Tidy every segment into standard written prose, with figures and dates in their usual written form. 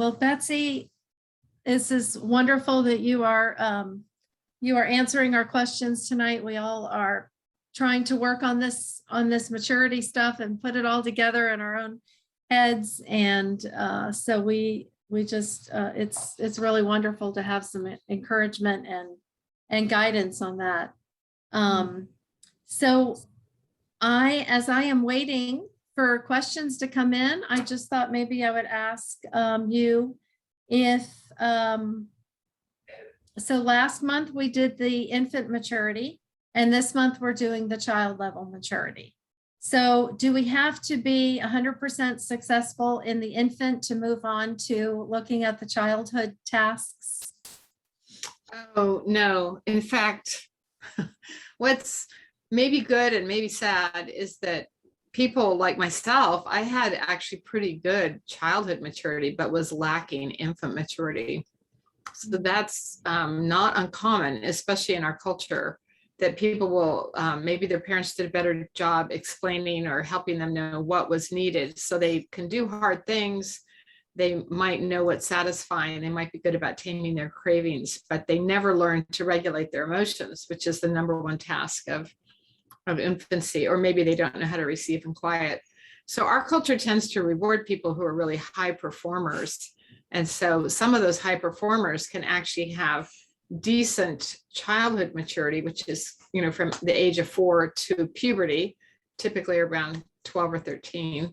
Well, Betsy, this is wonderful that you are answering our questions tonight. We all are trying to work on this maturity stuff and put it all together in our own heads. And so we just it's really wonderful to have some encouragement and guidance on that. So as I am waiting for questions to come in, I just thought maybe I would ask you if, so last month we did the infant maturity, and this month we're doing the child level maturity. So do we have to be 100% successful in the infant to move on to looking at the childhood tasks? Oh, no. In fact, what's maybe good and maybe sad is that people like myself, I had actually pretty good childhood maturity, but was lacking infant maturity. So that's not uncommon, especially in our culture, that people will, maybe their parents did a better job explaining or helping them know what was needed so they can do hard things. They might know what's satisfying. They might be good about taming their cravings, but they never learn to regulate their emotions, which is the number one task of infancy, or maybe they don't know how to receive and quiet. So our culture tends to reward people who are really high performers. And so some of those high performers can actually have decent childhood maturity, which is, from the age of 4 to puberty, typically around 12 or 13.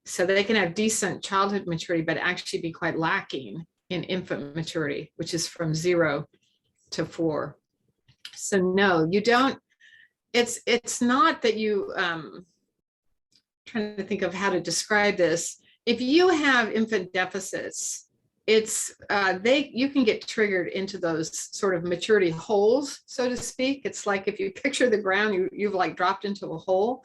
So they can have decent childhood maturity, but actually be quite lacking in infant maturity, which is from 0 to 4. So no, you don't. It's not that you, trying to think of how to describe this. If you have infant deficits, you can get triggered into those sort of maturity holes, so to speak. It's like if you picture the ground, you've like dropped into a hole,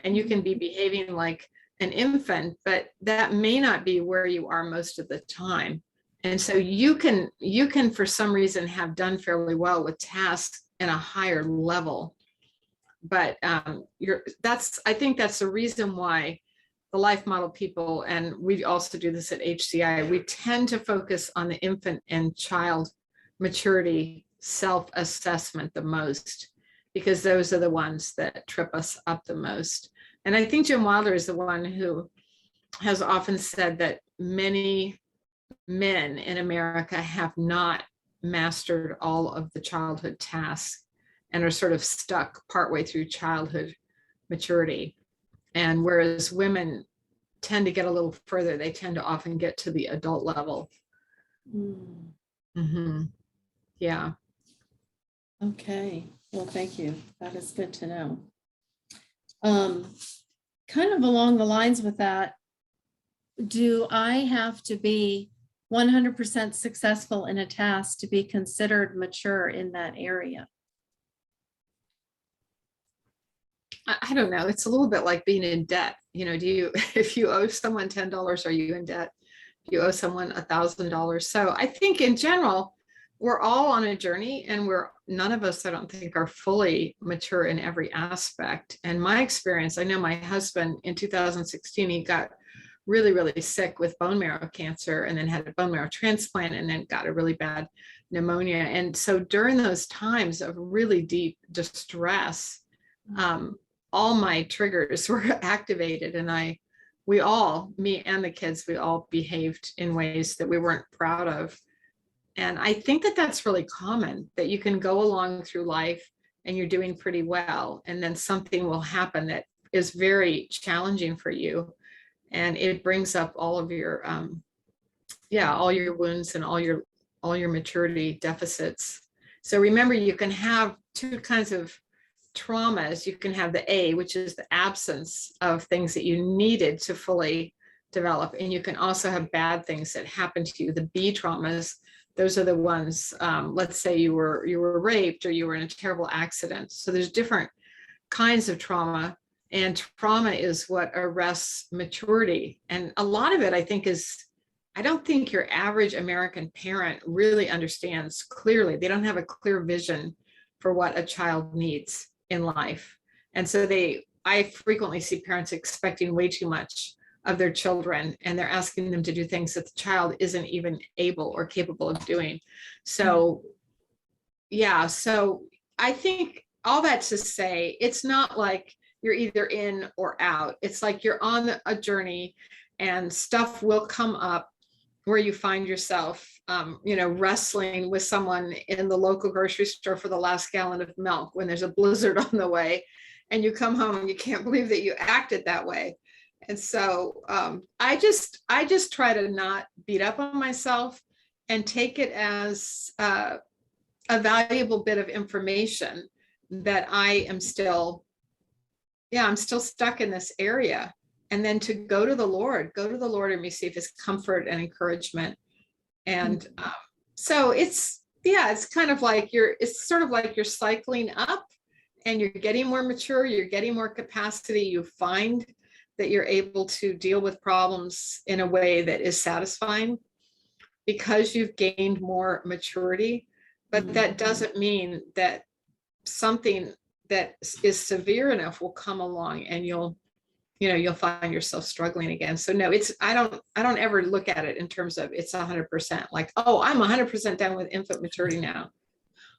and you can be behaving like an infant, but that may not be where you are most of the time. And so you can for some reason have done fairly well with tasks in a higher level. But I think that's the reason why the life model people, and we also do this at HCI, we tend to focus on the infant and child maturity self-assessment the most, because those are the ones that trip us up the most. And I think Jim Wilder is the one who has often said that many men in America have not mastered all of the childhood tasks and are sort of stuck partway through childhood maturity. And whereas women tend to get a little further, they tend to often get to the adult level. Mm-hmm. Yeah. Okay. Well, thank you. That is good to know. Kind of along the lines with that, do I have to be 100% successful in a task to be considered mature in that area? I don't know. It's a little bit like being in debt. If you owe someone $10, are you in debt? If you owe someone $1,000. So I think in general, we're all on a journey, and none of us, I don't think, are fully mature in every aspect. And my experience, I know my husband in 2016, he got really, really sick with bone marrow cancer, and then had a bone marrow transplant, and then got a really bad pneumonia. And so during those times of really deep distress, all my triggers were activated, and me and the kids, we all behaved in ways that we weren't proud of. And I think that that's really common, that you can go along through life and you're doing pretty well, and then something will happen that is very challenging for you, and it brings up all of your all your wounds and all your maturity deficits. So remember, you can have two kinds of traumas. You can have the A, which is the absence of things that you needed to fully develop, and you can also have bad things that happen to you, the B traumas. Those are the ones, let's say you were raped, or you were in a terrible accident. So there's different kinds of trauma, and trauma is what arrests maturity. And a lot of it, I think, I don't think your average American parent really understands clearly. They don't have a clear vision for what a child needs in life. And so I frequently see parents expecting way too much of their children, and they're asking them to do things that the child isn't even able or capable of doing. So yeah, so I think all that to say, it's not like you're either in or out. It's like you're on a journey and stuff will come up where you find yourself, wrestling with someone in the local grocery store for the last gallon of milk when there's a blizzard on the way, and you come home and you can't believe that you acted that way. And so I just try to not beat up on myself and take it as a valuable bit of information that I'm still stuck in this area. And then to go to the Lord and receive his comfort and encouragement. And so it's kind of like it's sort of like you're cycling up and you're getting more mature, you're getting more capacity. You find that you're able to deal with problems in a way that is satisfying because you've gained more maturity. But that doesn't mean that something that is severe enough will come along and you'll find yourself struggling again. So no, I don't ever look at it in terms of it's 100%, like, oh, I'm 100% done with infant maturity now.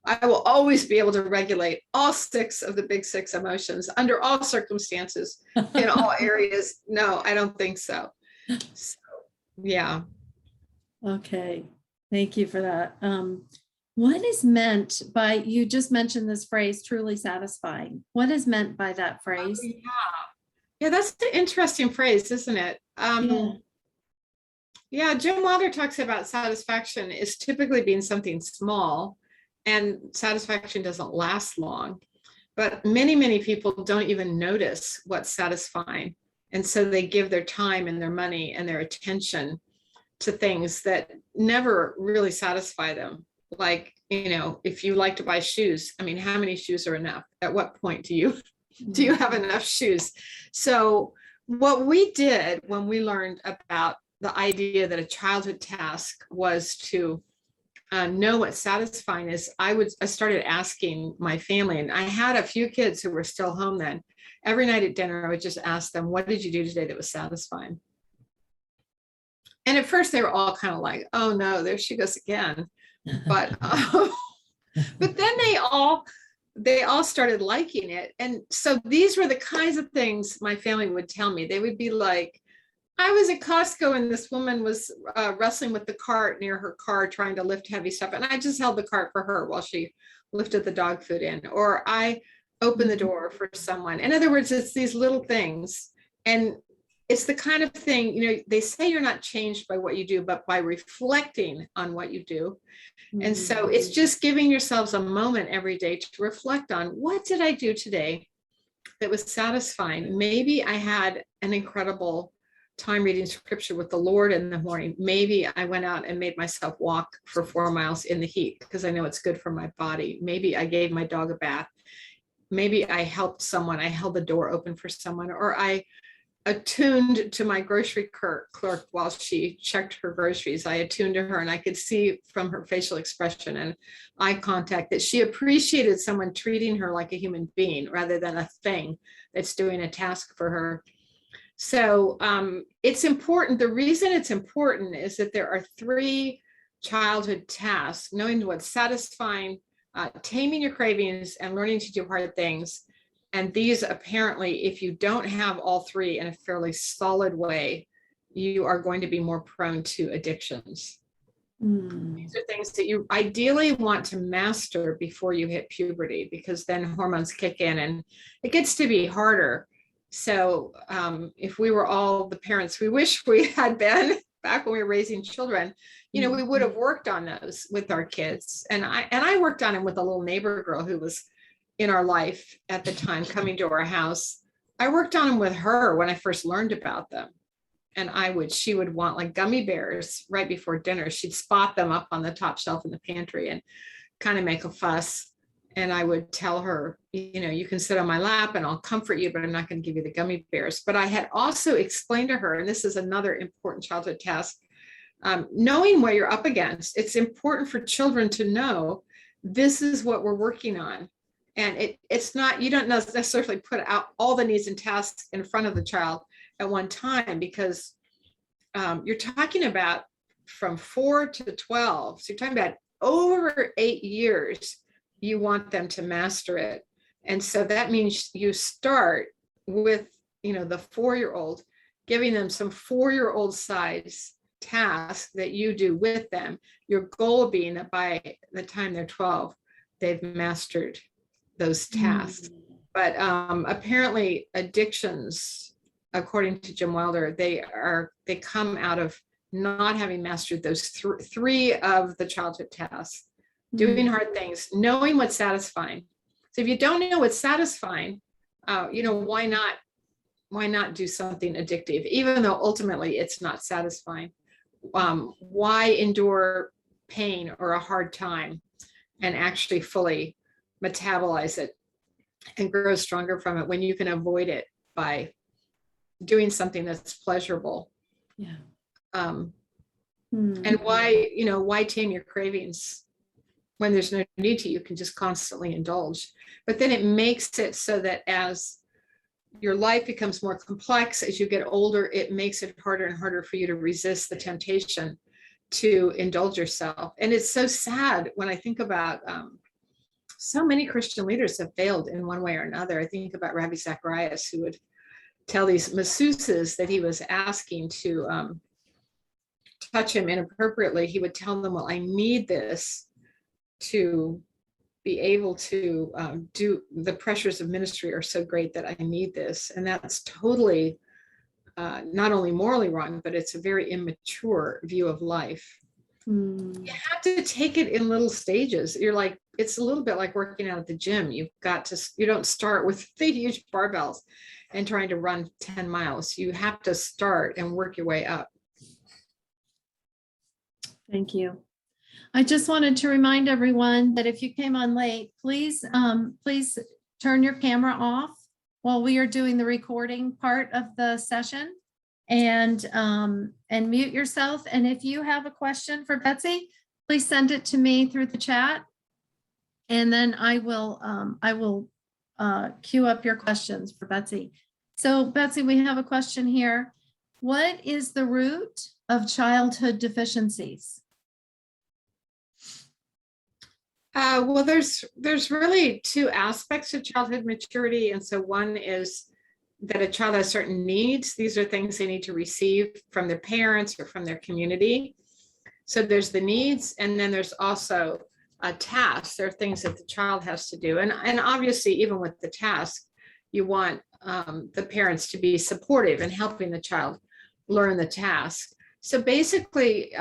I will always be able to regulate all 6 of the big 6 emotions under all circumstances in all areas. No, I don't think so. So, yeah. Okay, thank you for that. What is meant by, you just mentioned this phrase, truly satisfying. What is meant by that phrase? Yeah, that's an interesting phrase, isn't it? Yeah, Jim Wilder talks about satisfaction is typically being something small, and satisfaction doesn't last long. But many, many people don't even notice what's satisfying. And so they give their time and their money and their attention to things that never really satisfy them. Like, if you like to buy shoes, I mean, how many shoes are enough? At what point do you have enough shoes? So what we did when we learned about the idea that a childhood task was to know what satisfying is, I started asking my family, and I had a few kids who were still home then. Every night at dinner, I would just ask them, what did you do today that was satisfying? And at first they were all kind of like, oh no, there she goes again. But but then they all started liking it. And so these were the kinds of things my family would tell me. They would be like, I was at Costco and this woman was wrestling with the cart near her car trying to lift heavy stuff, and I just held the cart for her while she lifted the dog food in. Or I opened the door for someone. In other words, it's these little things. And it's the kind of thing, they say you're not changed by what you do, but by reflecting on what you do. And so it's just giving yourselves a moment every day to reflect on, what did I do today that was satisfying? Maybe I had an incredible time reading scripture with the Lord in the morning. Maybe I went out and made myself walk for 4 miles in the heat because I know it's good for my body. Maybe I gave my dog a bath. Maybe I helped someone. I held the door open for someone, or I attuned to my grocery clerk while she checked her groceries. I attuned to her, and I could see from her facial expression and eye contact that she appreciated someone treating her like a human being rather than a thing that's doing a task for her. So it's important. The reason it's important is that there are 3 childhood tasks: knowing what's satisfying, taming your cravings, and learning to do hard things. And these, apparently, if you don't have all 3 in a fairly solid way, you are going to be more prone to addictions. These are things that you ideally want to master before you hit puberty, because then hormones kick in and it gets to be harder. So if we were all the parents we wish we had been back when we were raising children, we would have worked on those with our kids. And I worked on them with a little neighbor girl who was in our life at the time, coming to our house. I worked on them with her when I first learned about them. And she would want like gummy bears right before dinner. She'd spot them up on the top shelf in the pantry and kind of make a fuss. And I would tell her, you can sit on my lap and I'll comfort you, but I'm not going to give you the gummy bears. But I had also explained to her, and this is another important childhood task, knowing what you're up against. It's important for children to know this is what we're working on. And it's not, you don't necessarily put out all the needs and tasks in front of the child at one time, because you're talking about from 4 to 12. So you're talking about over 8 years, you want them to master it. And so that means you start with, the 4-year-old, giving them some 4-year-old size tasks that you do with them. Your goal being that by the time they're 12, they've mastered those tasks. But apparently addictions, according to Jim Wilder, they come out of not having mastered those three of the childhood tasks, doing hard things, knowing what's satisfying. So if you don't know what's satisfying, why not do something addictive, even though ultimately it's not satisfying? Why endure pain or a hard time and actually fully metabolize it and grow stronger from it when you can avoid it by doing something that's pleasurable? Yeah. And why tame your cravings when there's no need to? You can just constantly indulge. But then it makes it so that as your life becomes more complex, as you get older, it makes it harder and harder for you to resist the temptation to indulge yourself. And it's so sad when I think about so many Christian leaders have failed in one way or another. I think about Rabbi Zacharias, who would tell these masseuses that he was asking to touch him inappropriately. He would tell them, well, I need this to be able to do, the pressures of ministry are so great that I need this. And that's totally not only morally wrong, but it's a very immature view of life. You have to take it in little stages. It's a little bit like working out at the gym. You don't start with the huge barbells and trying to run 10 miles. You have to start and work your way up. Thank you. I just wanted to remind everyone that if you came on late, please turn your camera off while we are doing the recording part of the session, and mute yourself. And if you have a question for Betsy, please send it to me through the chat, and then I will queue up your questions for Betsy. So Betsy, we have a question here. What is the root of childhood deficiencies? Well, there's really two aspects of childhood maturity. And so one is that a child has certain needs. These are things they need to receive from their parents or from their community. So there's the needs, and then there's also a task. There are things that the child has to do. And obviously, even with the task, you want the parents to be supportive in helping the child learn the task. So basically,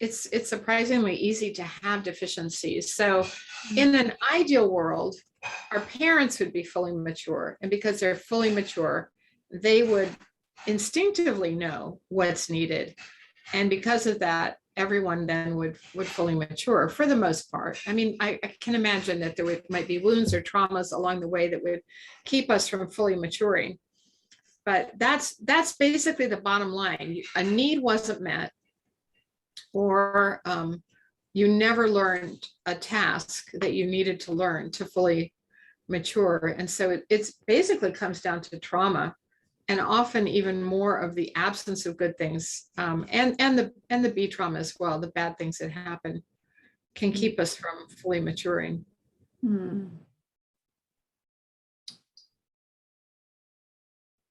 it's surprisingly easy to have deficiencies. So in an ideal world, our parents would be fully mature. And because they're fully mature, they would instinctively know what's needed. And because of that, everyone then would fully mature for the most part. I mean, I can imagine that there might be wounds or traumas along the way that would keep us from fully maturing. But that's basically the bottom line. A need wasn't met, or you never learned a task that you needed to learn to fully mature. And so it's basically comes down to trauma, and often even more of the absence of good things, and the B trauma as well. The bad things that happen can keep us from fully maturing.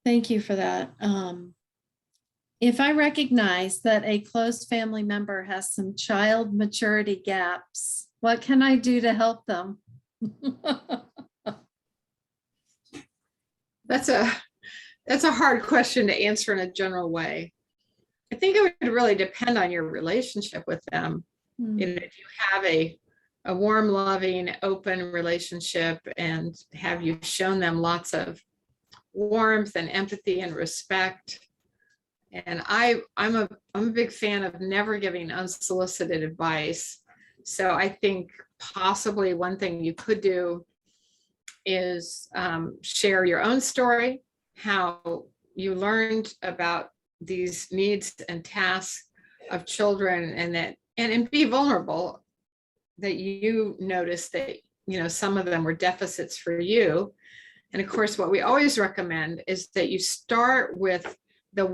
Thank you for that. If I recognize that a close family member has some child maturity gaps, what can I do to help them? That's a hard question to answer in a general way. I think it would really depend on your relationship with them. If you have a warm, loving, open relationship, and have you shown them lots of warmth and empathy and respect. And I'm a big fan of never giving unsolicited advice. So I think possibly one thing you could do is share your own story, how you learned about these needs and tasks of children, and be vulnerable that you noticed that some of them were deficits for you, And of course, what we always recommend is that you start with the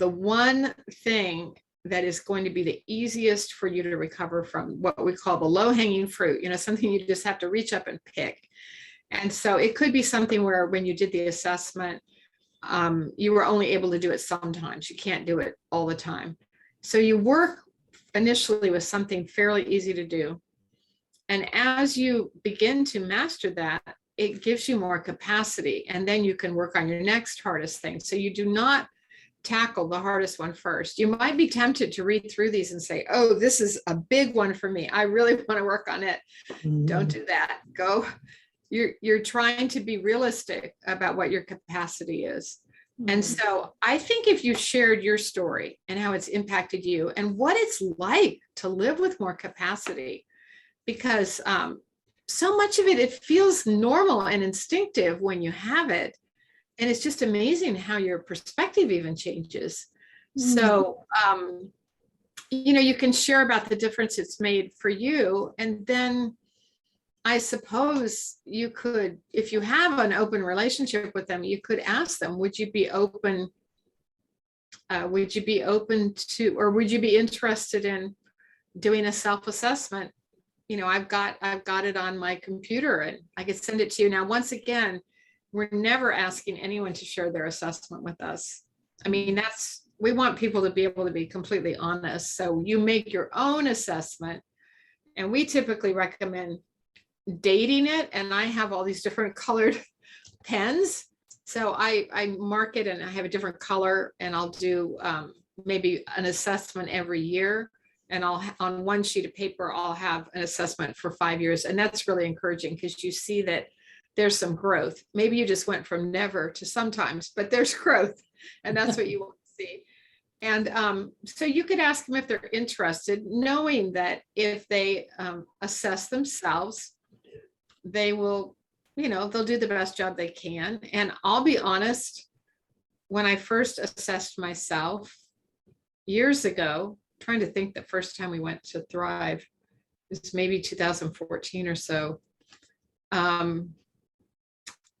one thing that is going to be the easiest for you to recover from, what we call the low-hanging fruit, something you just have to reach up and pick. And so it could be something where when you did the assessment, you were only able to do it sometimes. You can't do it all the time. So you work initially with something fairly easy to do. And as you begin to master that, it gives you more capacity. And then you can work on your next hardest thing. So you do not tackle the hardest one first. You might be tempted to read through these and say, oh, this is a big one for me. I really want to work on it. Don't do that. You're trying to be realistic about what your capacity is. And so I think if you shared your story and how it's impacted you and what it's like to live with more capacity, because so much of it feels normal and instinctive when you have it. And it's just amazing how your perspective even changes. So, you can share about the difference it's made for you. And then I suppose you could, if you have an open relationship with them, you could ask them, would you be open to, or would you be interested in doing a self-assessment? I've got it on my computer and I could send it to you. Now, once again, we're never asking anyone to share their assessment with us. I mean, we want people to be able to be completely honest. So you make your own assessment, and we typically recommend dating it. And I have all these different colored pens. So I mark it and I have a different color, and I'll do maybe an assessment every year. And on one sheet of paper, I'll have an assessment for 5 years. And that's really encouraging because you see that there's some growth. Maybe you just went from never to sometimes, but there's growth, and that's what you want to see. And so you could ask them if they're interested, knowing that if they assess themselves, they will, they'll do the best job they can. And I'll be honest, when I first assessed myself years ago, trying to think the first time we went to Thrive, it was maybe 2014 or so.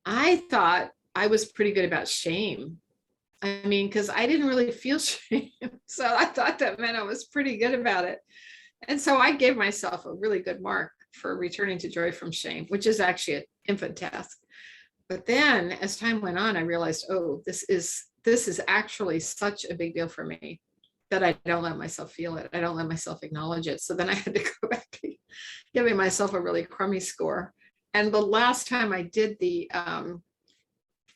I thought I was pretty good about shame. I mean, because I didn't really feel shame. So I thought that meant I was pretty good about it. And so I gave myself a really good mark for returning to joy from shame, which is actually an infant task. But then as time went on, I realized, oh, this is actually such a big deal for me that I don't let myself feel it. I don't let myself acknowledge it. So then I had to go back to giving myself a really crummy score. And the last time I did the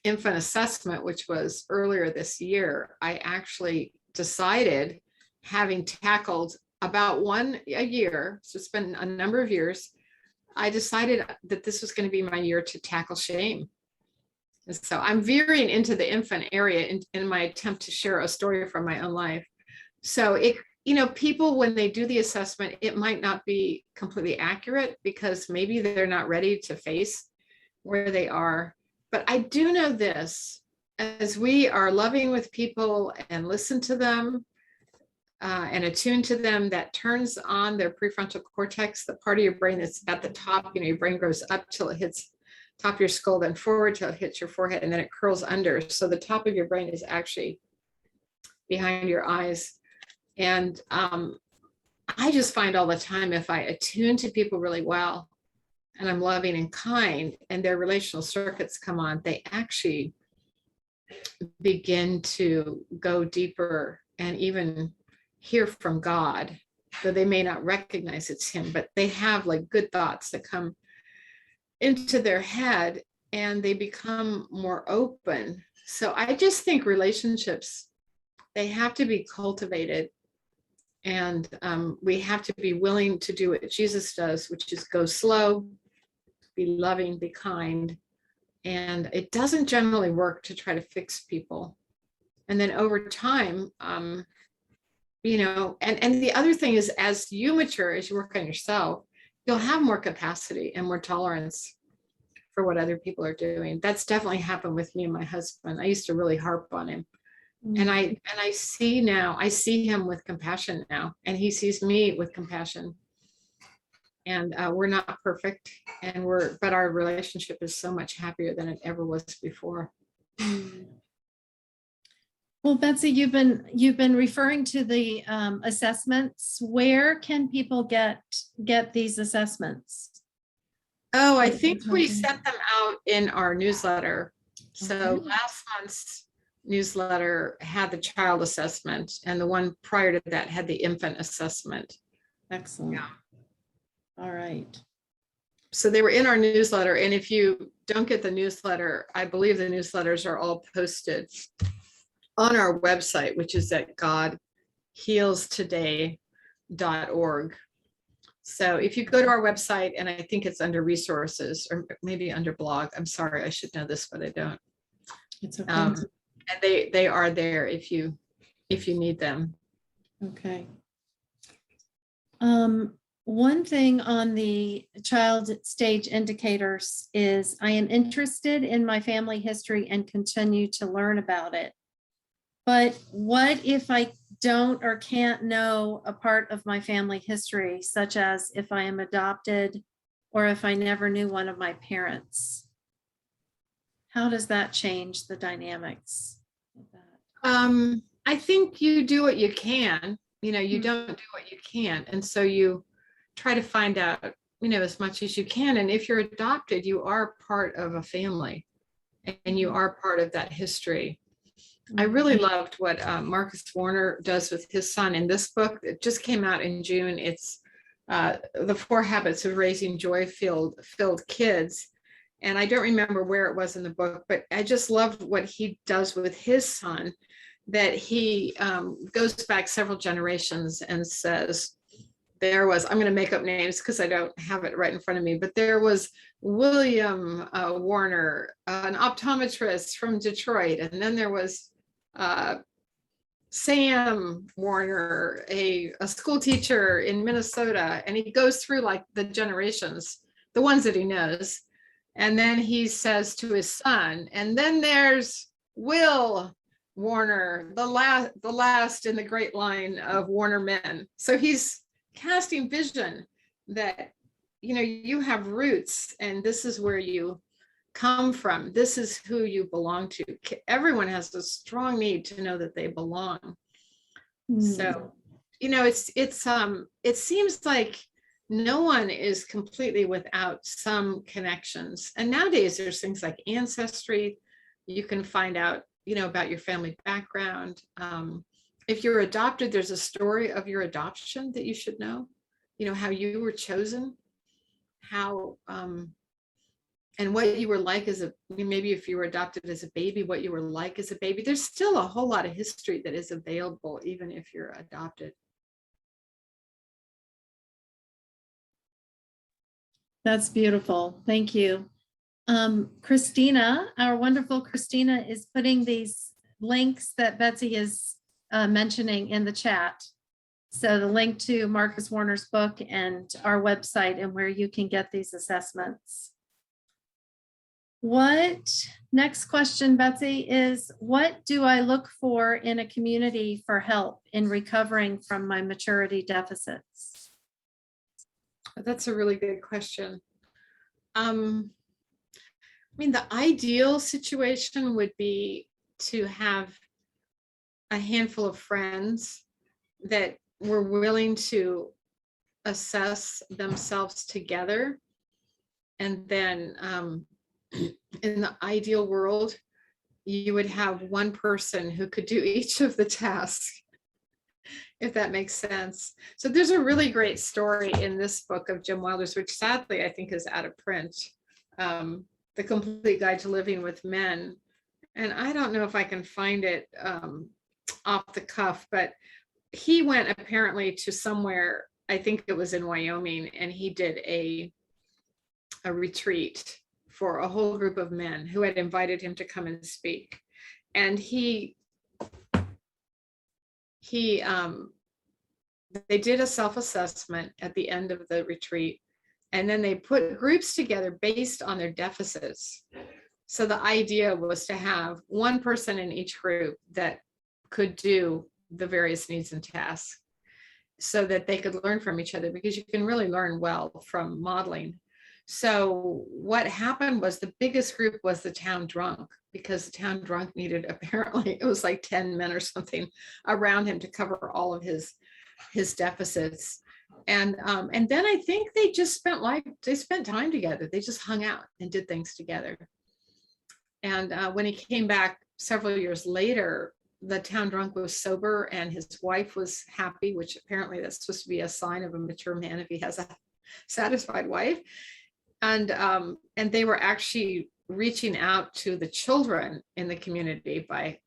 infant assessment, which was earlier this year, I actually decided, having tackled about one a year, so it's been a number of years, I decided that this was going to be my year to tackle shame. And so I'm veering into the infant area in my attempt to share a story from my own life. So people, when they do the assessment, it might not be completely accurate because maybe they're not ready to face where they are. But I do know this, as we are loving with people and listen to them and attune to them, that turns on their prefrontal cortex, the part of your brain that's at the top. Your brain grows up till it hits top of your skull, then forward till it hits your forehead, and then it curls under. So the top of your brain is actually behind your eyes. And I just find all the time, if I attune to people really well and I'm loving and kind and their relational circuits come on, they actually begin to go deeper and even hear from God, though they may not recognize it's him, but they have like good thoughts that come into their head and they become more open. So I just think relationships, they have to be cultivated. And we have to be willing to do what Jesus does, which is go slow, be loving, be kind. And it doesn't generally work to try to fix people. And then over time, and the other thing is, as you mature, as you work on yourself, you'll have more capacity and more tolerance for what other people are doing. That's definitely happened with me and my husband. I used to really harp on him. And I see now, I see him with compassion now, and he sees me with compassion. And we're not perfect, but our relationship is so much happier than it ever was before. Well, Betsy, you've been referring to the assessments. Where can people get these assessments? Oh, I think we sent them out in our newsletter. So Okay. last month's newsletter had the child assessment, and the one prior to that had the infant assessment. Excellent. Yeah. All right. So they were in our newsletter. And if you don't get the newsletter, I believe the newsletters are all posted on our website, which is at godhealstoday.org. So if you go to our website, and I think it's under resources or maybe under blog, I'm sorry, I should know this, but I don't. It's okay. And they are there if you need them. Okay. One thing on the child stage indicators is I am interested in my family history and continue to learn about it. But what if I don't or can't know a part of my family history, such as if I am adopted or if I never knew one of my parents? How does that change the dynamics of that? I think you do what you can. You don't do what you can't. And so you try to find out, as much as you can. And if you're adopted, you are part of a family and you are part of that history. I really loved what Marcus Warner does with his son in this book. It just came out in June. It's The 4 Habits of Raising Joy-Filled Kids. And I don't remember where it was in the book, but I just loved what he does with his son, that he goes back several generations and says, I'm going to make up names because I don't have it right in front of me, but there was William Warner, an optometrist from Detroit. And then there was Sam Warner, a school teacher in Minnesota. And he goes through like the generations, the ones that he knows. And then he says to his son, and then there's Will Warner, the last in the great line of Warner men. So he's casting vision that, you have roots and this is where you come from. This is who you belong to. Everyone has a strong need to know that they belong. So, it seems like no one is completely without some connections. And nowadays there's things like Ancestry. You can find out, about your family background. If you're adopted, there's a story of your adoption that you should know, how you were chosen, how, and what you were like maybe if you were adopted as a baby, what you were like as a baby. There's still a whole lot of history that is available, even if you're adopted. That's beautiful. Thank you. Christina, our wonderful Christina, is putting these links that Betsy is mentioning in the chat. So the link to Marcus Warner's book and our website and where you can get these assessments. Next question, Betsy, is what do I look for in a community for help in recovering from my maturity deficits? That's a really good question. The ideal situation would be to have a handful of friends that were willing to assess themselves together. And then in the ideal world, you would have one person who could do each of the tasks, if that makes sense. So there's a really great story in this book of Jim Wilder's, which sadly I think is out of print, The Complete Guide to Living with Men. And I don't know if I can find it off the cuff, but he went apparently to somewhere, I think it was in Wyoming, and he did a retreat for a whole group of men who had invited him to come and speak. And they did a self-assessment at the end of the retreat, and then they put groups together based on their deficits. So the idea was to have one person in each group that could do the various needs and tasks. so that they could learn from each other, because you can really learn well from modeling. So what happened was the biggest group was the town drunk, because the town drunk needed, apparently it was like 10 men or something around him to cover all of his deficits. And then I think they just spent time together. They just hung out and did things together. And when he came back several years later, the town drunk was sober and his wife was happy, which apparently that's supposed to be a sign of a mature man if he has a satisfied wife. And they were actually reaching out to the children in the community by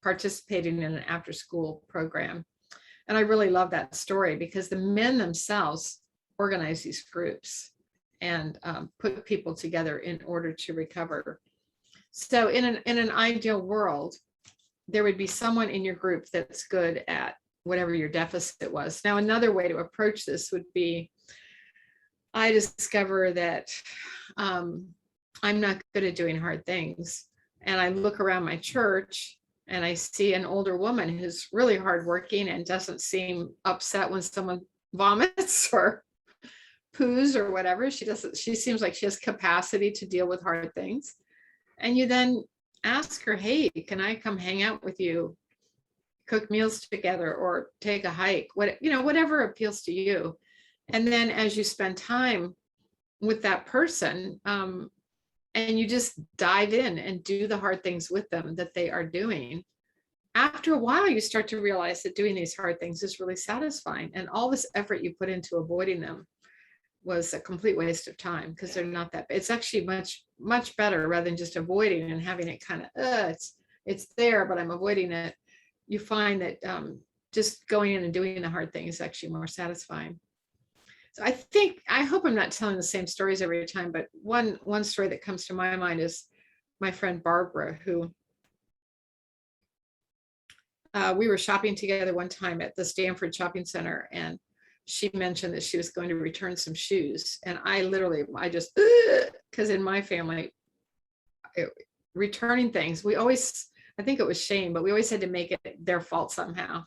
participating in an after-school program. And I really love that story, because the men themselves organize these groups and put people together in order to recover. So in an ideal world, there would be someone in your group that's good at whatever your deficit was. Now, another way to approach this would be, I discover that I'm not good at doing hard things. And I look around my church and I see an older woman who's really hardworking and doesn't seem upset when someone vomits or poos or whatever. She seems like she has capacity to deal with hard things. And you then ask her, hey, can I come hang out with you, cook meals together, or take a hike, whatever appeals to you. And then as you spend time with that person, and you just dive in and do the hard things with them that they are doing, after a while, you start to realize that doing these hard things is really satisfying. And all this effort you put into avoiding them was a complete waste of time, because they're not that, it's actually much, much better rather than just avoiding and having it kind of, it's there, but I'm avoiding it. You find that just going in and doing the hard thing is actually more satisfying. So I hope I'm not telling the same stories every time, but one story that comes to my mind is my friend Barbara, who we were shopping together one time at the Stanford Shopping Center, and she mentioned that she was going to return some shoes. And I just, because in my family, returning things, I think it was shame, but we always had to make it their fault somehow.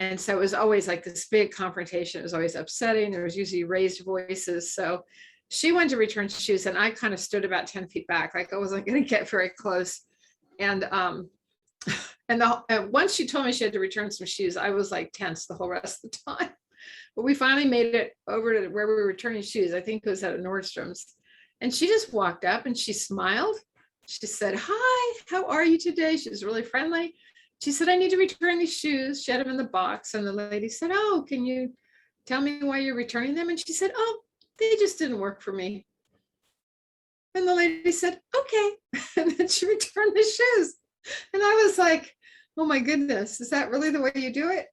And so it was always like this big confrontation. It was always upsetting. There was usually raised voices. So she wanted to return shoes, and I kind of stood about 10 feet back, like I wasn't going to get very close. And once she told me she had to return some shoes, I was like tense the whole rest of the time. But we finally made it over to where we were returning shoes. I think it was at a Nordstrom's. And she just walked up and she smiled. She said, hi, how are you today? She was really friendly. She said, I need to return these shoes. She had them in the box. And the lady said, oh, can you tell me why you're returning them? And she said, oh, they just didn't work for me. And the lady said, okay. And then she returned the shoes. And I was like, oh my goodness, is that really the way you do it?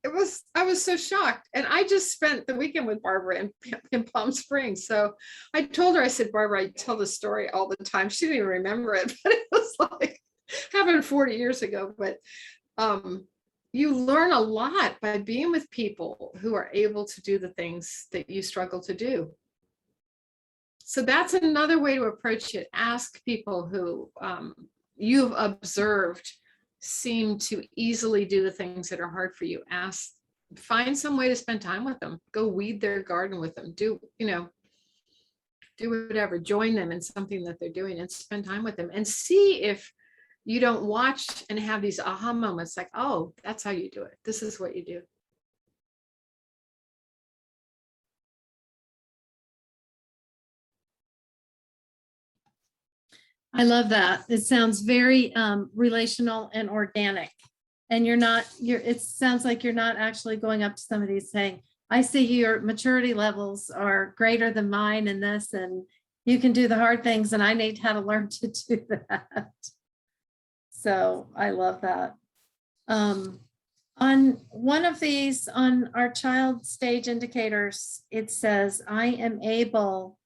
I was so shocked. And I just spent the weekend with Barbara in Palm Springs. So I told her, I said, Barbara, I tell the story all the time. She didn't even remember it, but it was like happened 40 years ago. But you learn a lot by being with people who are able to do the things that you struggle to do. So that's another way to approach it. Ask people who you've observed seem to easily do the things that are hard for you. Find some way to spend time with them. Go weed their garden with them. Do whatever. Join them in something that they're doing and spend time with them, and see if you don't watch and have these aha moments like, oh, that's how you do it. This is what you do. I love that. It sounds very relational and organic. And it sounds like you're not actually going up to somebody saying, I see your maturity levels are greater than mine in this, and you can do the hard things, and I need how to learn to do that. So I love that. On one of these, on our child stage indicators, it says, I am able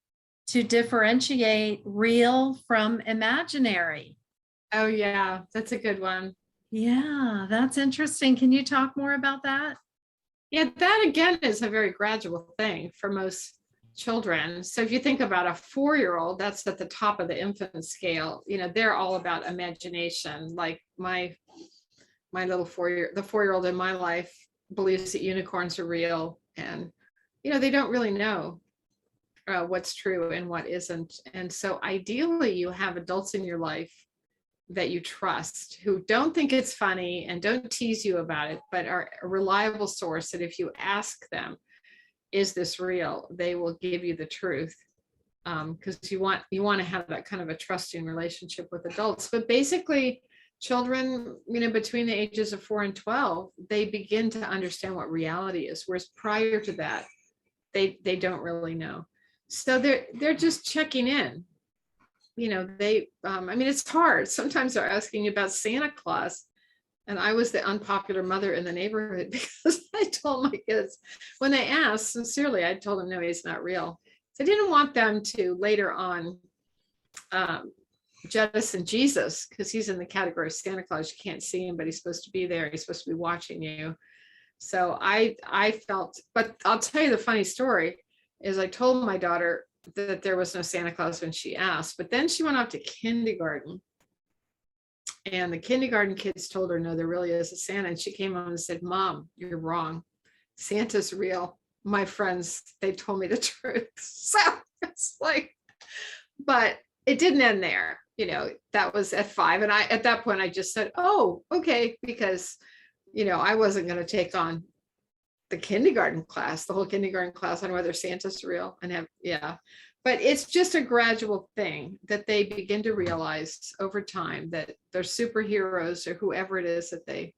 to differentiate real from imaginary. Oh yeah, that's a good one. Yeah, that's interesting. Can you talk more about that? Yeah, that again is a very gradual thing for most children. So if you think about a 4-year-old, that's at the top of the infant scale. They're all about imagination. Like my little the 4-year-old in my life believes that unicorns are real, and they don't really know what's true and what isn't. And so ideally you have adults in your life that you trust, who don't think it's funny and don't tease you about it, but are a reliable source that if you ask them, is this real, they will give you the truth. Because you want to have that kind of a trusting relationship with adults. But basically children, between the ages of 4 and 12, they begin to understand what reality is, whereas prior to that they don't really know. So they're just checking in. It's hard. Sometimes they're asking you about Santa Claus. And I was the unpopular mother in the neighborhood because I told my kids, when they asked, sincerely, I told them, no, he's not real. So I didn't want them to later on jettison Jesus, because he's in the category of Santa Claus. You can't see him, but he's supposed to be there. He's supposed to be watching you. So I felt, but I'll tell you the funny story is I told my daughter that there was no Santa Claus when she asked, but then she went off to kindergarten and the kindergarten kids told her, no, there really is a Santa. And she came home and said, Mom, you're wrong. Santa's real. My friends, they told me the truth. So it's like, but it didn't end there. That was at 5. And at that point, I just said, oh, okay. Because, I wasn't going to take on the whole kindergarten class on whether Santa's real but it's just a gradual thing that they begin to realize over time that they're superheroes or whoever it is that they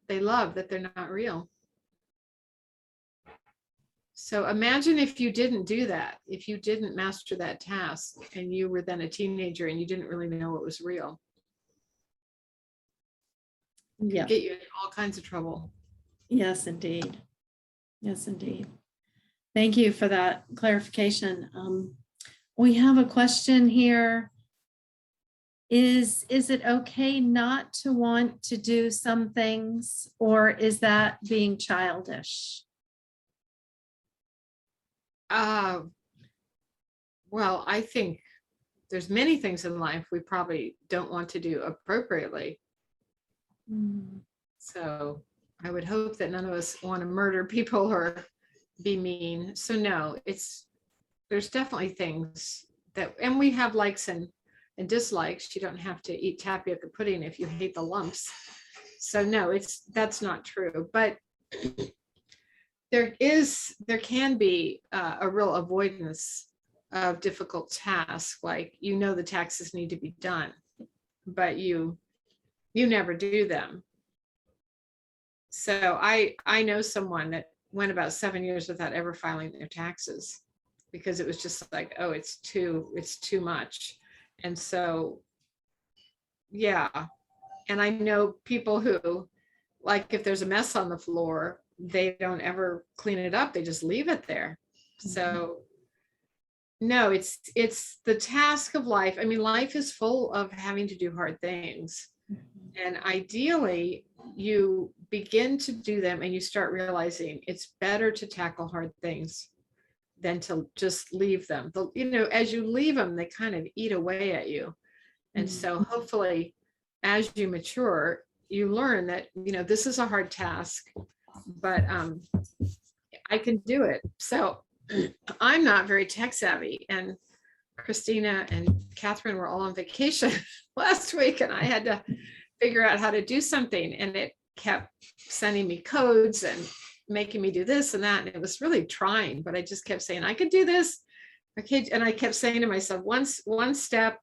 love, that they're not real. So imagine if you didn't do that, if you didn't master that task and you were then a teenager and you didn't really know what was real. Yeah. Get you in all kinds of trouble. Yes, indeed. Yes, indeed. Thank you for that clarification. We have a question here. Is it okay not to want to do some things, or is that being childish? Well, I think there's many things in life we probably don't want to do appropriately. So I would hope that none of us want to murder people or be mean. So no, there's definitely things that, and we have likes and dislikes. You don't have to eat tapioca pudding if you hate the lumps. So no, that's not true. But there can be a real avoidance of difficult tasks, like the taxes need to be done, but you never do them. So I know someone that went about 7 years without ever filing their taxes because it was just like, oh, it's too much. And so, yeah. And I know people who, like, if there's a mess on the floor, they don't ever clean it up. They just leave it there. So no, it's the task of life. I mean, life is full of having to do hard things. And ideally, you begin to do them and you start realizing it's better to tackle hard things than to just leave them. As you leave them, they kind of eat away at you. And so hopefully, as you mature, you learn that, this is a hard task, but I can do it. So I'm not very tech savvy, and Christina and Catherine were all on vacation last week, and I had to figure out how to do something, and it kept sending me codes and making me do this and that, and it was really trying, but I just kept saying, I could do this. Okay. And I kept saying to myself, one step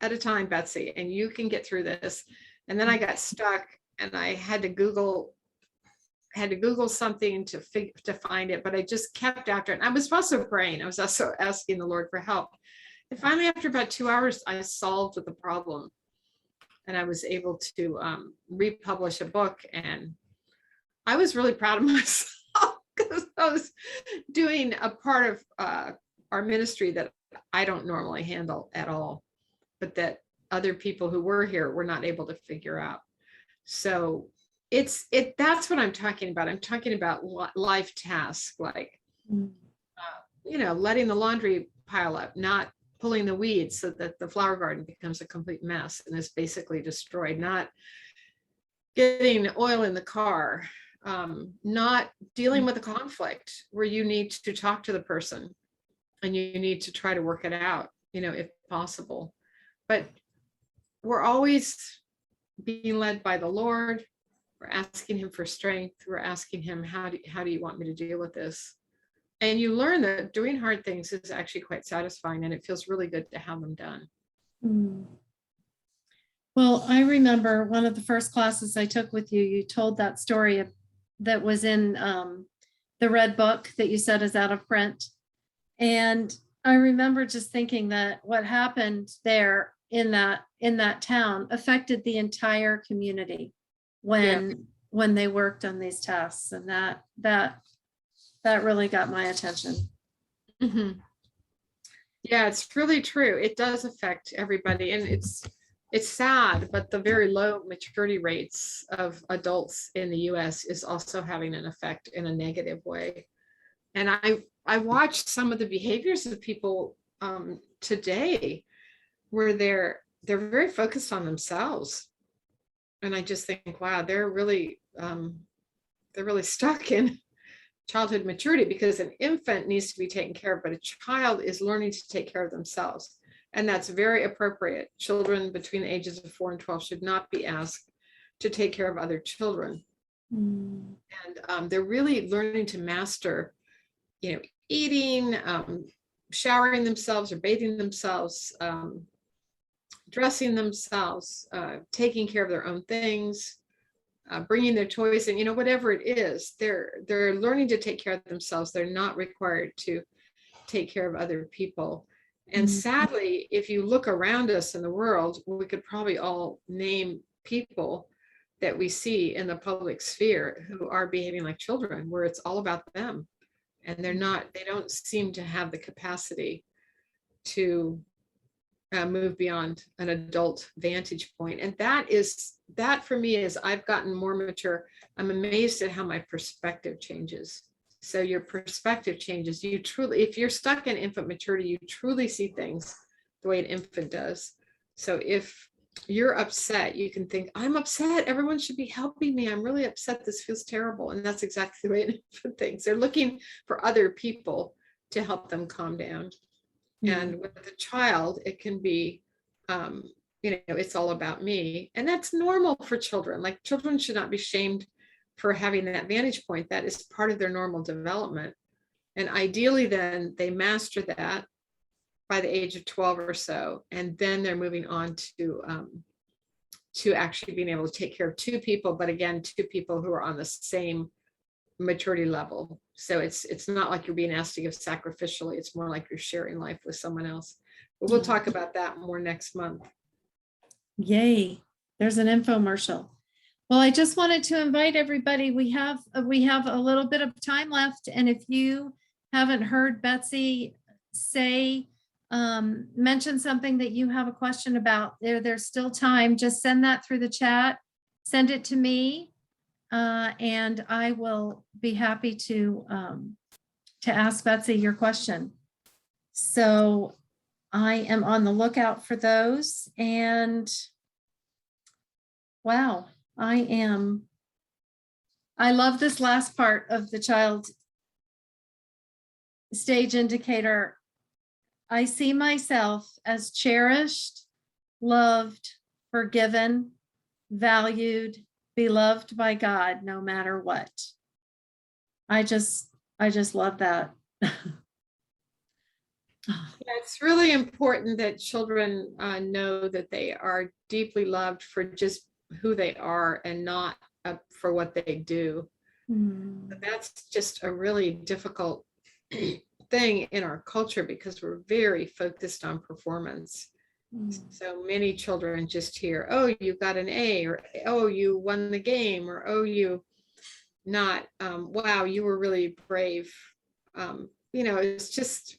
at a time, Betsy, and you can get through this. And then I got stuck and I had to Google something to find it, but I just kept after it. And I was also praying. I was also asking the Lord for help. And finally, after about 2 hours, I solved the problem. And I was able to republish a book. And I was really proud of myself because I was doing a part of our ministry that I don't normally handle at all, but that other people who were here were not able to figure out. So that's what I'm talking about. I'm talking about life tasks, like, letting the laundry pile up, not pulling the weeds so that the flower garden becomes a complete mess and is basically destroyed, not getting oil in the car, not dealing with a conflict where you need to talk to the person and you need to try to work it out, if possible. But we're always being led by the Lord. We're asking him for strength. We're asking him, how do you want me to deal with this? And you learn that doing hard things is actually quite satisfying, and it feels really good to have them done. Mm. Well, I remember one of the first classes I took with you, you told that story that was in the red book that you said is out of print. And I remember just thinking that what happened there in that town affected the entire community when they worked on these tests. And that really got my attention. Mm-hmm. Yeah, it's really true. It does affect everybody. And it's sad, but the very low maturity rates of adults in the US is also having an effect in a negative way. And I watched some of the behaviors of people today where they're very focused on themselves. And I just think, wow, they're really stuck in childhood maturity, because an infant needs to be taken care of, but a child is learning to take care of themselves. And that's very appropriate. Children between the ages of 4 and 12 should not be asked to take care of other children. Mm. And they're really learning to master, eating, showering themselves or bathing themselves, dressing themselves, taking care of their own things, bringing their toys in, whatever it is, they're learning to take care of themselves. They're not required to take care of other people. And sadly, if you look around us in the world, we could probably all name people that we see in the public sphere who are behaving like children, where it's all about them. And they don't seem to have the capacity to move beyond an adult vantage point. And that for me is, I've gotten more mature. I'm amazed at how my perspective changes. So your perspective changes. You truly, if you're stuck in infant maturity, you truly see things the way an infant does. So if you're upset, you can think, I'm upset. Everyone should be helping me. I'm really upset. This feels terrible. And that's exactly the way an infant thinks. They're looking for other people to help them calm down. And with a child, it can be, it's all about me. And that's normal for children. Like, children should not be shamed for having that vantage point. That is part of their normal development. And ideally, then they master that by the age of 12 or so. And then they're moving on to actually being able to take care of two people, but again, two people who are on the same maturity level. So it's not like you're being asked to give sacrificially. It's more like you're sharing life with someone else. But we'll talk about that more next month. Yay. There's an infomercial. Well, I just wanted to invite everybody. We have a little bit of time left. And if you haven't heard Betsy mention something that you have a question about, there's still time. Just send that through the chat. Send it to me. And I will be happy to ask Betsy your question. So I am on the lookout for those. And wow, I love this last part of the child stage indicator. I see myself as cherished, loved, forgiven, valued, beloved by God, no matter what. I just love that. It's really important that children know that they are deeply loved for just who they are and not for what they do. But that's just a really difficult thing in our culture, because we're very focused on performance. So many children just hear, oh, you got an A, or oh, you won the game, or oh, you not, wow, you were really brave. It's just,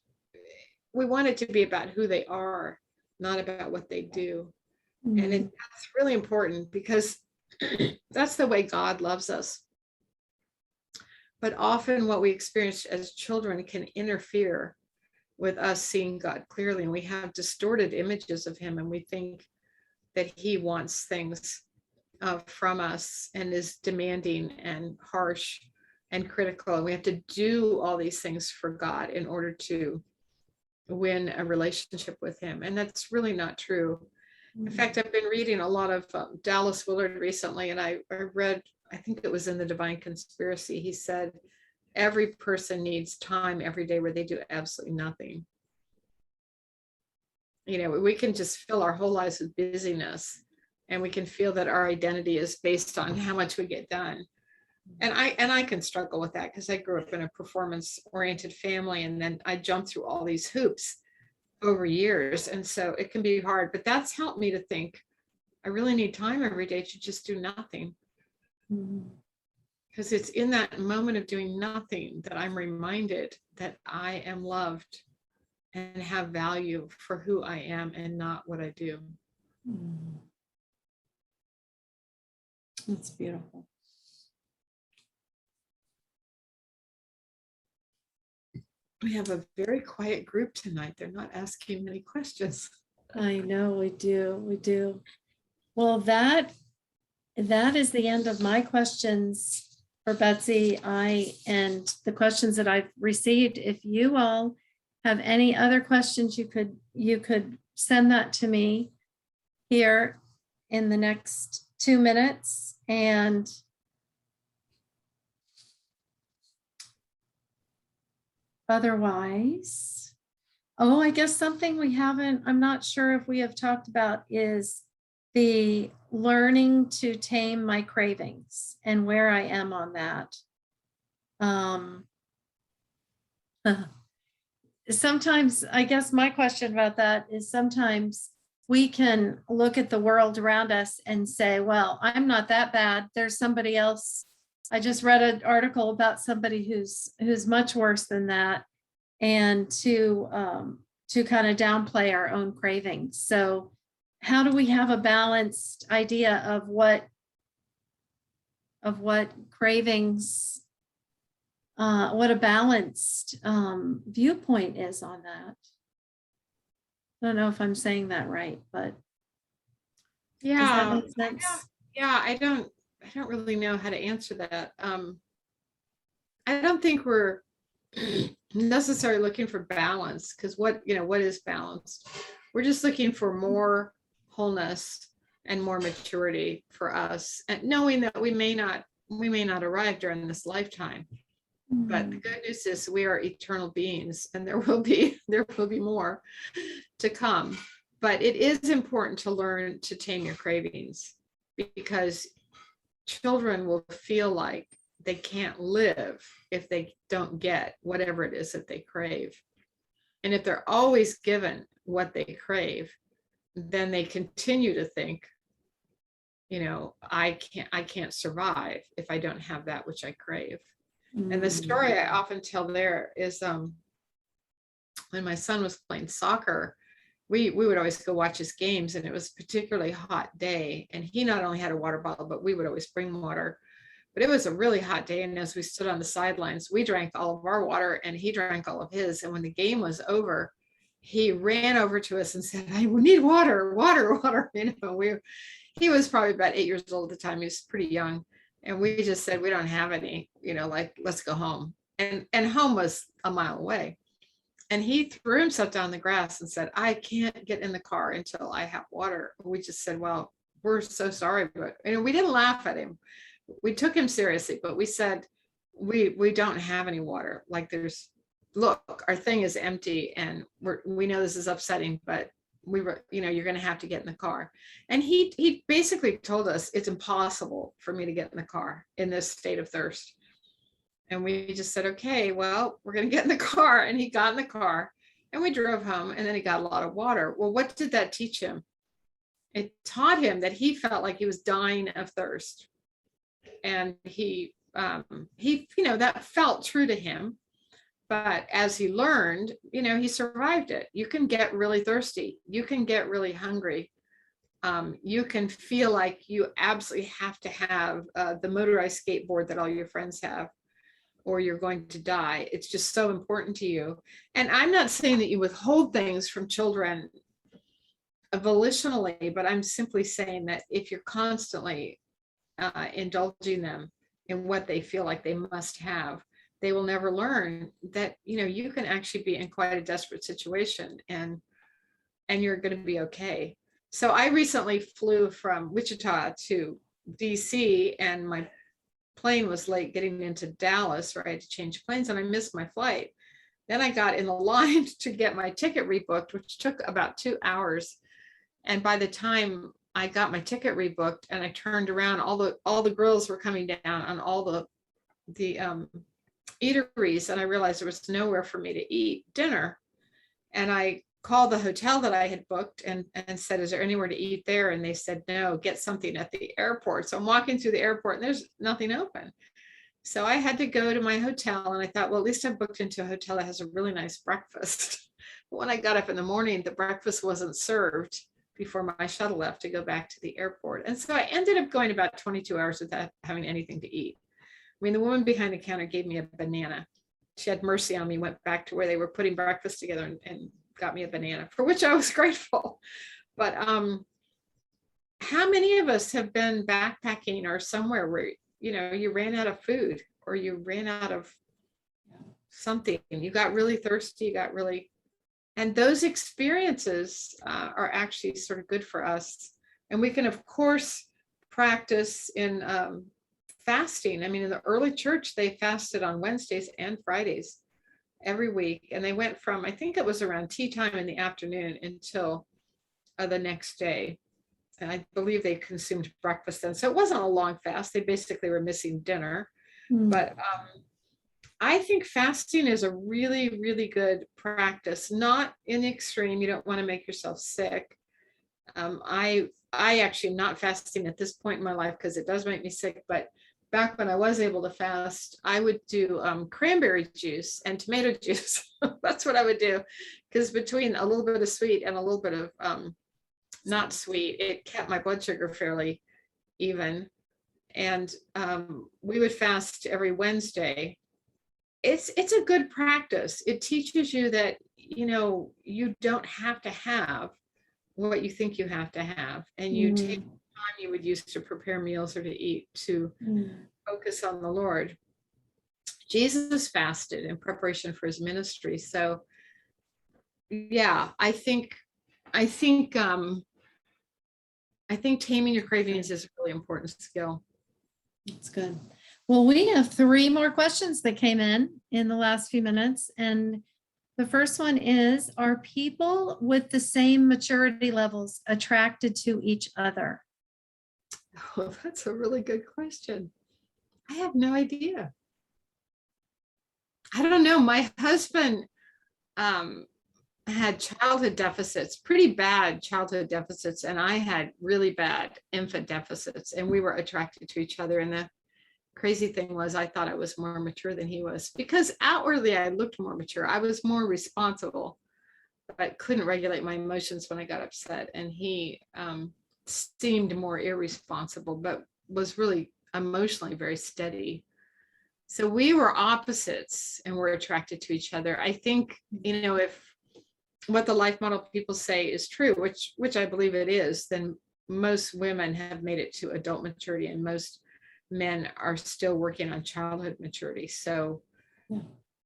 we want it to be about who they are, not about what they do. And that's really important, because that's the way God loves us. But often what we experience as children can interfere with us seeing God clearly, and we have distorted images of him, and we think that he wants things from us and is demanding and harsh and critical. And we have to do all these things for God in order to win a relationship with him. And that's really not true. In fact, I've been reading a lot of Dallas Willard recently, and I read, I think it was in The Divine Conspiracy, he said, every person needs time every day where they do absolutely nothing. You know, we can just fill our whole lives with busyness, and we can feel that our identity is based on how much we get done. And I can struggle with that because I grew up in a performance-oriented family, and then I jumped through all these hoops over years. And so it can be hard, but that's helped me to think I really need time every day to just do nothing. Because it's in that moment of doing nothing that I'm reminded that I am loved and have value for who I am and not what I do. That's beautiful. We have a very quiet group tonight. They're not asking many questions. I know we do. We do. Well, that is the end of my questions for Betsy. And the questions that I've received. If you all have any other questions, you could send that to me here in the next 2 minutes. And otherwise, I guess something we haven't, I'm not sure if we have talked about, is the learning to tame my cravings and where I am on that. Sometimes, I guess my question about that is, sometimes we can look at the world around us and say, well, I'm not that bad. There's somebody else. I just read an article about somebody who's much worse than that, and to kind of downplay our own cravings. So how do we have a balanced idea of what cravings, what a balanced viewpoint is on that? I don't know if I'm saying that right, but does that Yeah, make sense? I don't really know how to answer that. I don't think we're necessarily looking for balance, because what is balanced? We're just looking for more wholeness and more maturity for us, and knowing that we may not arrive during this lifetime. But the good news is we are eternal beings, and there will be more to come. But it is important to learn to tame your cravings, because children will feel like they can't live if they don't get whatever it is that they crave. And if they're always given what they crave, then they continue to think, I can't survive if I don't have that which I crave. And the story I often tell there is, when my son was playing soccer, we would always go watch his games, and it was a particularly hot day. And he not only had a water bottle, but we would always bring water. But it was a really hot day. And as we stood on the sidelines, we drank all of our water and he drank all of his. And when the game was over, he ran over to us and said, I need water. He was probably about 8 years old at the time. He was pretty young. And we just said, we don't have any, let's go home. And home was a mile away. And he threw himself down the grass and said, I can't get in the car until I have water. We just said, well, we're so sorry. But we didn't laugh at him. We took him seriously, but we said, we don't have any water. Look, our thing is empty, and we know this is upsetting, but you're going to have to get in the car. And he basically told us it's impossible for me to get in the car in this state of thirst. And we just said, okay, well, we're going to get in the car. And he got in the car and we drove home, and then he got a lot of water. Well, what did that teach him? It taught him that he felt like he was dying of thirst. And he that felt true to him. But as he learned, he survived it. You can get really thirsty. You can get really hungry. You can feel like you absolutely have to have the motorized skateboard that all your friends have, or you're going to die. It's just so important to you. And I'm not saying that you withhold things from children volitionally, but I'm simply saying that if you're constantly indulging them in what they feel like they must have, they will never learn that, you can actually be in quite a desperate situation and you're going to be okay. So I recently flew from Wichita to DC, and my plane was late getting into Dallas, where I had to change planes, and I missed my flight. Then I got in the line to get my ticket rebooked, which took about 2 hours. And by the time I got my ticket rebooked and I turned around, all the grills were coming down on all the eateries, and I realized there was nowhere for me to eat dinner. And I called the hotel that I had booked and said, is there anywhere to eat there? And they said, no, get something at the airport. So I'm walking through the airport and there's nothing open. So I had to go to my hotel, and I thought, well, at least I booked into a hotel that has a really nice breakfast. But when I got up in the morning, the breakfast wasn't served before my shuttle left to go back to the airport. And so I ended up going about 22 hours without having anything to eat. I mean, the woman behind the counter gave me a banana. She had mercy on me, went back to where they were putting breakfast together and got me a banana, for which I was grateful. But how many of us have been backpacking or somewhere where, you ran out of food, or you ran out of something, you got really thirsty, and those experiences are actually sort of good for us. And we can, of course, practice in fasting. I mean, in the early church, they fasted on Wednesdays and Fridays every week. And they went from, I think it was around tea time in the afternoon until the next day. And I believe they consumed breakfast then. So it wasn't a long fast. They basically were missing dinner. But I think fasting is a really, really good practice, not in the extreme. You don't want to make yourself sick. I actually am not fasting at this point in my life because it does make me sick. But back when I was able to fast, I would do cranberry juice and tomato juice. That's what I would do, because between a little bit of sweet and a little bit of not sweet, it kept my blood sugar fairly even. And we would fast every Wednesday. It's a good practice. It teaches you that, you don't have to have what you think you have to have. And you take the time you would use to prepare meals or to eat to focus on the Lord. Jesus fasted in preparation for his ministry. So yeah, I think taming your cravings is a really important skill. That's good. Well, we have 3 more questions that came in the last few minutes. And the first one is, are people with the same maturity levels attracted to each other? Oh, that's a really good question. I have no idea. I don't know. My husband had childhood deficits, pretty bad childhood deficits, and I had really bad infant deficits, and we were attracted to each other. And the crazy thing was, I thought I was more mature than he was, because outwardly I looked more mature. I was more responsible, but couldn't regulate my emotions when I got upset. And he seemed more irresponsible, but was really emotionally very steady. So we were opposites and were attracted to each other. I think, if what the life model people say is true, which I believe it is, then most women have made it to adult maturity, and most men are still working on childhood maturity. So yeah.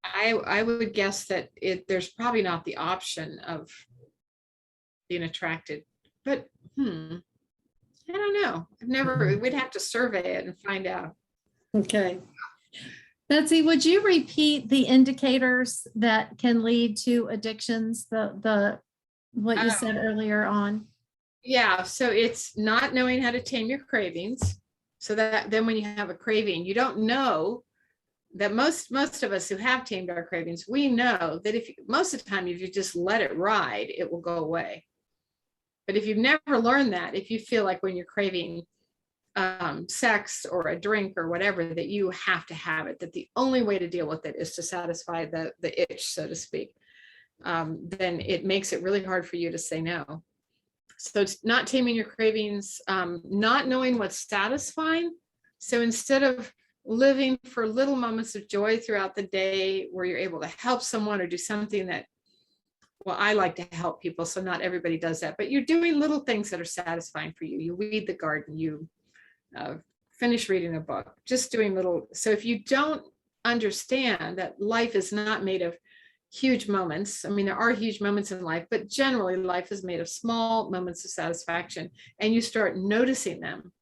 I would guess that there's probably not the option of being attracted, but I don't know. We'd have to survey it and find out. Okay. Betsy, would you repeat the indicators that can lead to addictions, what you said earlier on? Yeah, so it's not knowing how to tame your cravings. So that then when you have a craving, you don't know that most of us who have tamed our cravings, we know that most of the time, if you just let it ride, it will go away. But if you've never learned that, if you feel like when you're craving sex or a drink or whatever, that you have to have it, that the only way to deal with it is to satisfy the itch, so to speak, then it makes it really hard for you to say no. So it's not taming your cravings, not knowing what's satisfying. So instead of living for little moments of joy throughout the day where you're able to help someone or do something that, well, I like to help people, so not everybody does that, but you're doing little things that are satisfying for you. You weed the garden, you finish reading a book, just doing little. So if you don't understand that life is not made of huge moments, I mean, there are huge moments in life, but generally life is made of small moments of satisfaction, and you start noticing them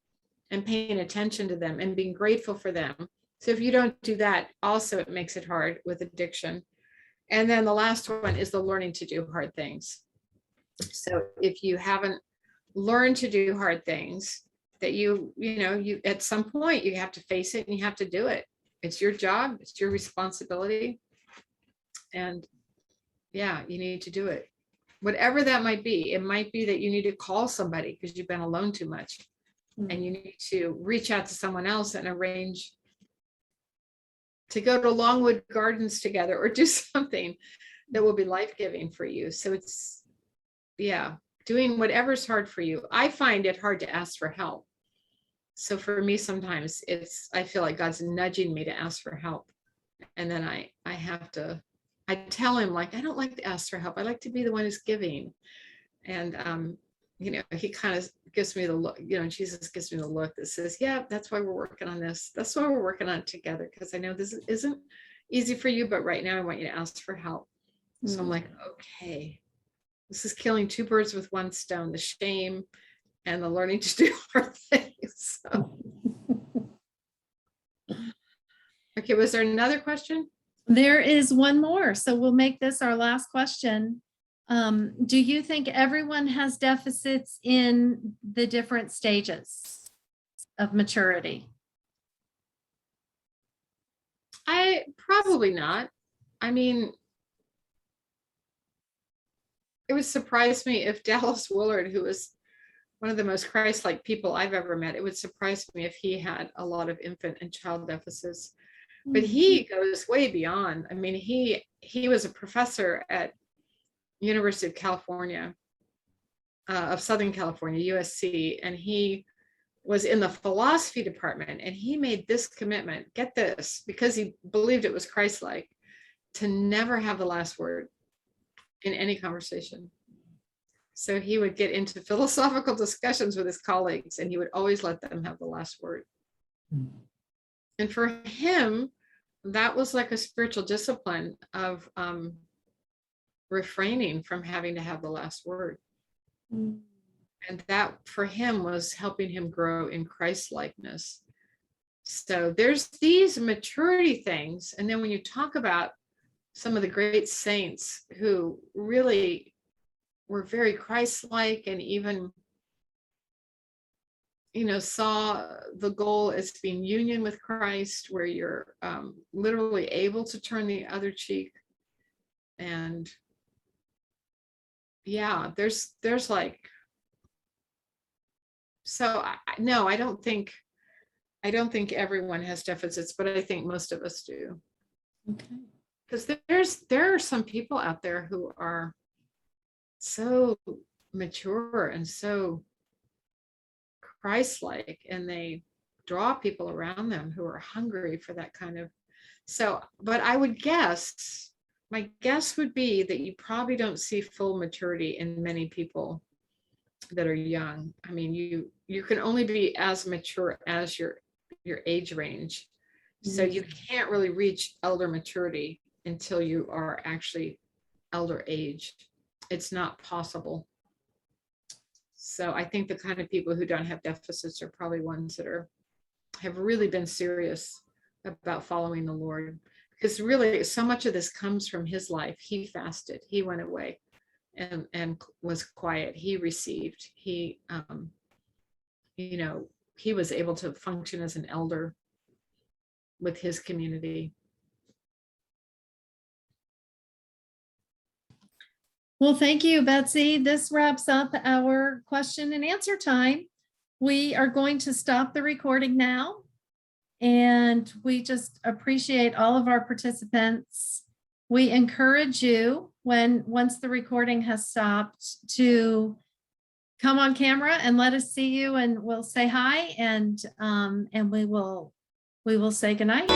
and paying attention to them and being grateful for them. So if you don't do that, also it makes it hard with addiction. And then the last one is the learning to do hard things. So if you haven't learned to do hard things, that you at some point you have to face it and you have to do it. It's your job, it's your responsibility. And yeah, you need to do it. Whatever that might be. It might be that you need to call somebody because you've been alone too much. And you need to reach out to someone else and arrange to go to Longwood Gardens together or do something that will be life-giving for you. So it's, yeah, doing whatever's hard for you. I find it hard to ask for help. So for me, sometimes I feel like God's nudging me to ask for help. And then I tell him, like, I don't like to ask for help. I like to be the one who's giving. And, he kind of gives me the look, Jesus gives me the look that says, yeah, that's why we're working on this. That's why we're working on it together. Because I know this isn't easy for you, but right now I want you to ask for help. So I'm like, okay, this is killing two birds with one stone, the shame and the learning to do hard things. So. Okay, was there another question? There is one more, so we'll make this our last question. Do you think everyone has deficits in the different stages of maturity? Probably not. I mean, it would surprise me if Dallas Willard, who was one of the most Christ-like people I've ever met, it would surprise me if he had a lot of infant and child deficits. But he goes way beyond. I mean, he was a professor at University of California, of Southern California, USC, and he was in the philosophy department, and he made this commitment, get this, because he believed it was Christ-like, to never have the last word in any conversation. So he would get into philosophical discussions with his colleagues, and he would always let them have the last word. And for him, that was like a spiritual discipline of refraining from having to have the last word. And that for him was helping him grow in Christ-likeness. So there's these maturity things. And then when you talk about some of the great saints who really were very Christ-like and even, saw the goal as being union with Christ, where you're literally able to turn the other cheek. And yeah, there's like, so no, I don't think everyone has deficits, but I think most of us do. Okay. Because there are some people out there who are so mature and so Christ-like, and they draw people around them who are hungry for that kind of. So, but I would guess, my guess would be that you probably don't see full maturity in many people that are young. I mean, you can only be as mature as your age range. So you can't really reach elder maturity until you are actually elder age. It's not possible. So I think the kind of people who don't have deficits are probably ones that have really been serious about following the Lord, because really so much of this comes from his life. He fasted, he went away and was quiet. He received, he was able to function as an elder with his community. Well, thank you, Betsy. This wraps up our question and answer time. We are going to stop the recording now, and we just appreciate all of our participants. We encourage you, once the recording has stopped, to come on camera and let us see you, and we'll say hi, and we will say goodnight.